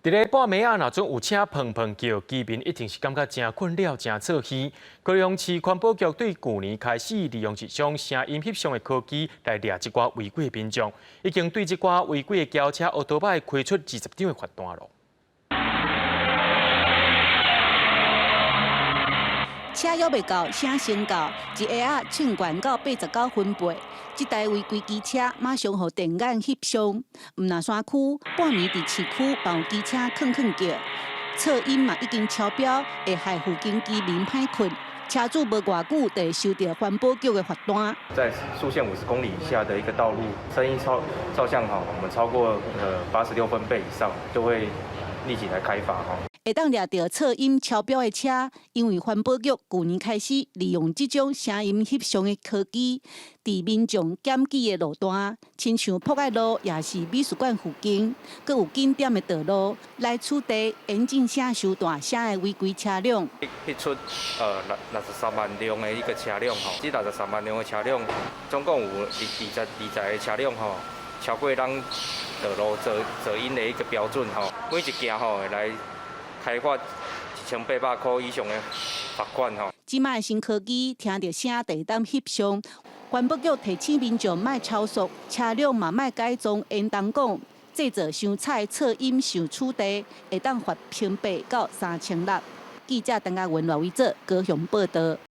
伫咧半暝啊，若总有车砰砰叫，居民一定是感觉真困扰、真错气。高雄市环保局对去年开始利用一种声音翕相的科技来抓一寡违规的民众，已经对这寡违规的轿车、奥多摆开出20张的罚单了。 车约未到，声先到，一下啊唱悬到89分贝。这台违规机车马上互电眼翕相。毋那山区半暝伫市区帮机车吭吭叫，噪音嘛已经超标，会害附近居民歹困。车主无偌久就会收到环保局的罚单。在速限50公里以下的一个道路，声音照相我们超过86分贝以上，就会立即来开罚会当抓到噪音超标的车，因为环保局去年开始利用这种声音翕相的科技，伫民众检举的路段，亲像博爱路也是美术馆附近，阁有景点的道路来取缔引进声收大声的违规车辆。批出63万辆的一个车辆这63万辆的车辆，总共有20个车辆超过咱道路噪音的一个标准每一件会来。 开罚1800块以上的罚款即卖新科技听到声就会当翕相，环保局提醒民众莫超速，车辆嘛莫改装延档讲，制造伤吵噪音受处罚，会当罚平800到3600。记者陈嘉文、罗伟哲高雄报道。